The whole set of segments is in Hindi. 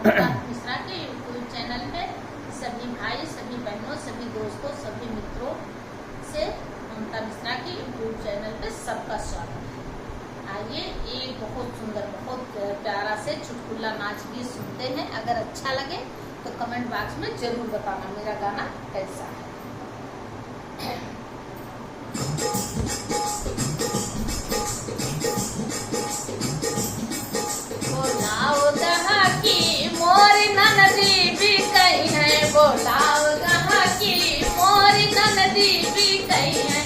ममता मिश्रा के यूट्यूब चैनल पे सभी भाई, सभी बहनों, सभी दोस्तों, सभी मित्रों से ममता मिश्रा के यूट्यूब चैनल पे सबका स्वागत है। आइए एक बहुत सुंदर, बहुत प्यारा से चुटकुला नाच गीत सुनते हैं। अगर अच्छा लगे तो कमेंट बॉक्स में जरूर बताना मेरा गाना कैसा है। बोलाओ गहा की मोर ननदी भी कही है, बोलाओ गहा की मोर ननदी भी कही है।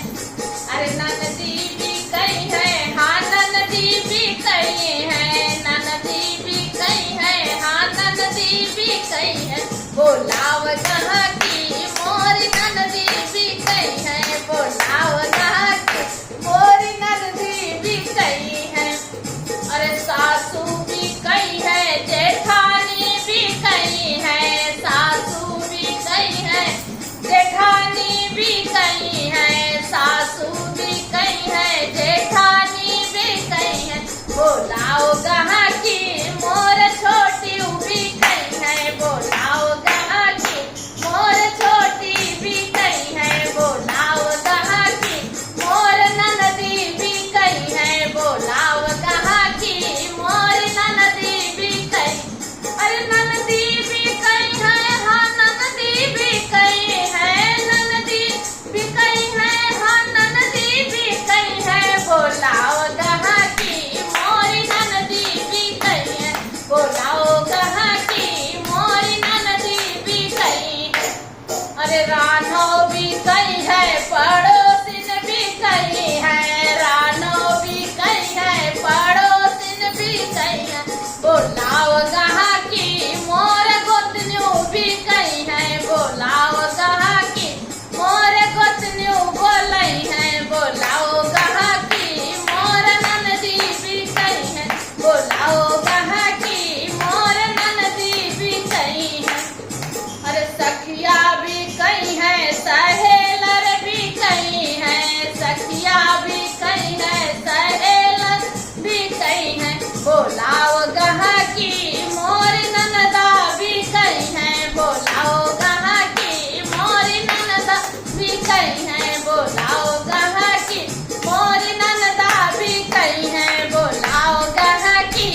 अरे ननदी भी कही है, हाँ ननदी भी कही है, ननदी भी कही है, हाँ ननदी भी कही है। बोलाओ गहा की मोर ननदी भी कही है, बोलाओ गहा की मोर ननदी भी कही है। अरे सासू भी कही है, जेठानी भी कही है, सासू भी कही है, जेठानी भी कही है, सासू भी कही है, जेठानी भी कही है। बोलाओ